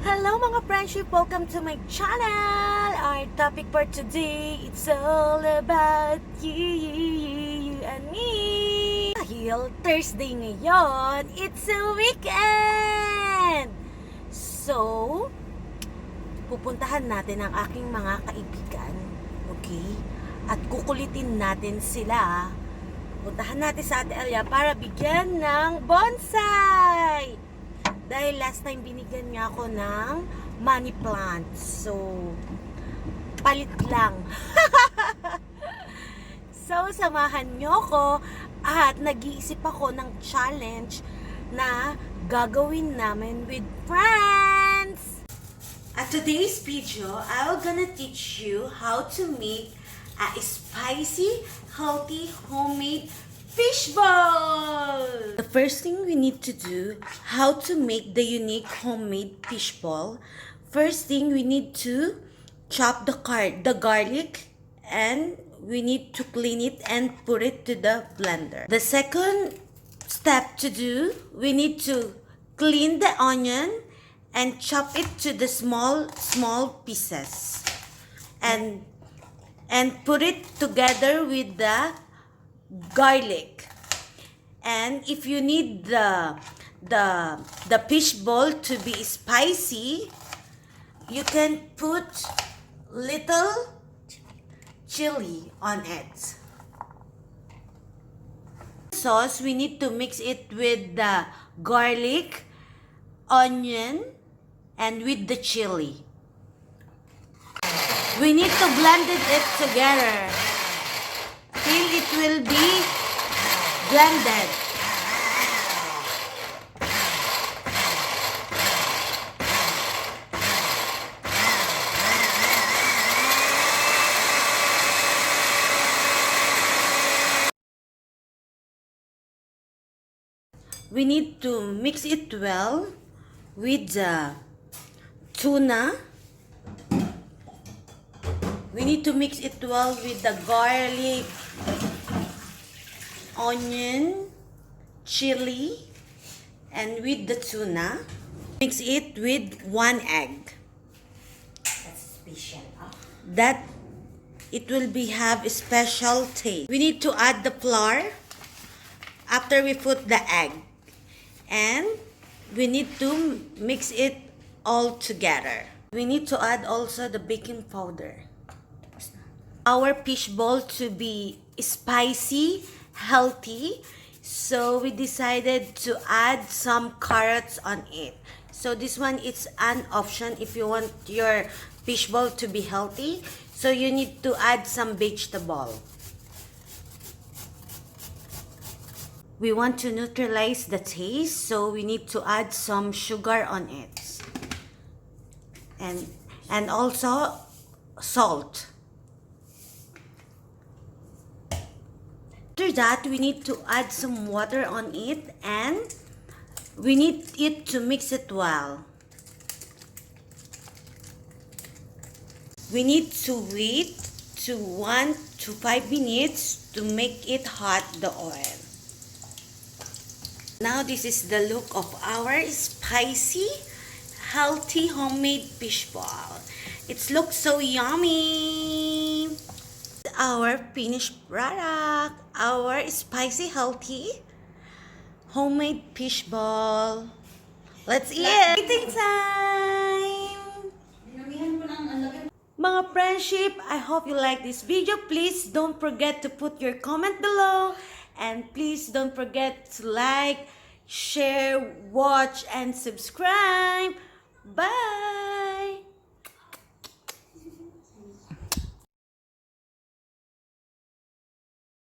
Hello mga friendship! Welcome to my channel! Our topic for today, it's all about you and me! Dahil Thursday ngayon, it's a weekend! So, pupuntahan natin ang aking mga kaibigan, okay? At kukulitin natin sila. Puntahan natin sa Ate Elia para bigyan ng bonsai! Dahil last time binigyan niya ako ng money plant. So, palit lang. So, samahan niyo ko at nag-iisip ako ng challenge na gagawin namin with friends. At today's video, I'm gonna teach you how to make a spicy, healthy, homemade fishball! The first thing we need to do, how to make the unique homemade fishball. First thing, we need to chop the garlic and we need to clean it and put it to the blender. The second step to do, we need to clean the onion and chop it to the small pieces and put it together with the garlic. And if you need the fishball to be spicy, you can put little chili on it. Sauce, we need to mix it with the garlic, onion, and with the chili. We need to blend it together till it will be blended. We need to mix it well with the tuna. We need to mix it well with the garlic, onion, chili, and with the tuna. Mix it with 1 egg. That's special. That it will have a special taste. We need to add the flour after we put the egg. And we need to mix it all together. We need to add also the baking powder. Our fishball to be spicy, healthy, so we decided to add some carrots on it. So this one is an option if you want your fishball to be healthy. So you need to add some vegetable. We want to neutralize the taste, so we need to add some sugar on it. And also salt. After that, we need to add some water on it and we need it to mix it well. We need to wait to 1 to 5 minutes to make it hot, the oil. Now this is the look of our spicy, healthy homemade fishball. It looks so yummy. Our finished product, our spicy, healthy, homemade fishball. Let's eat! Eating time! Mga friendship, I hope you like this video. Please don't forget to put your comment below. And please don't forget to like, share, watch, and subscribe. Bye!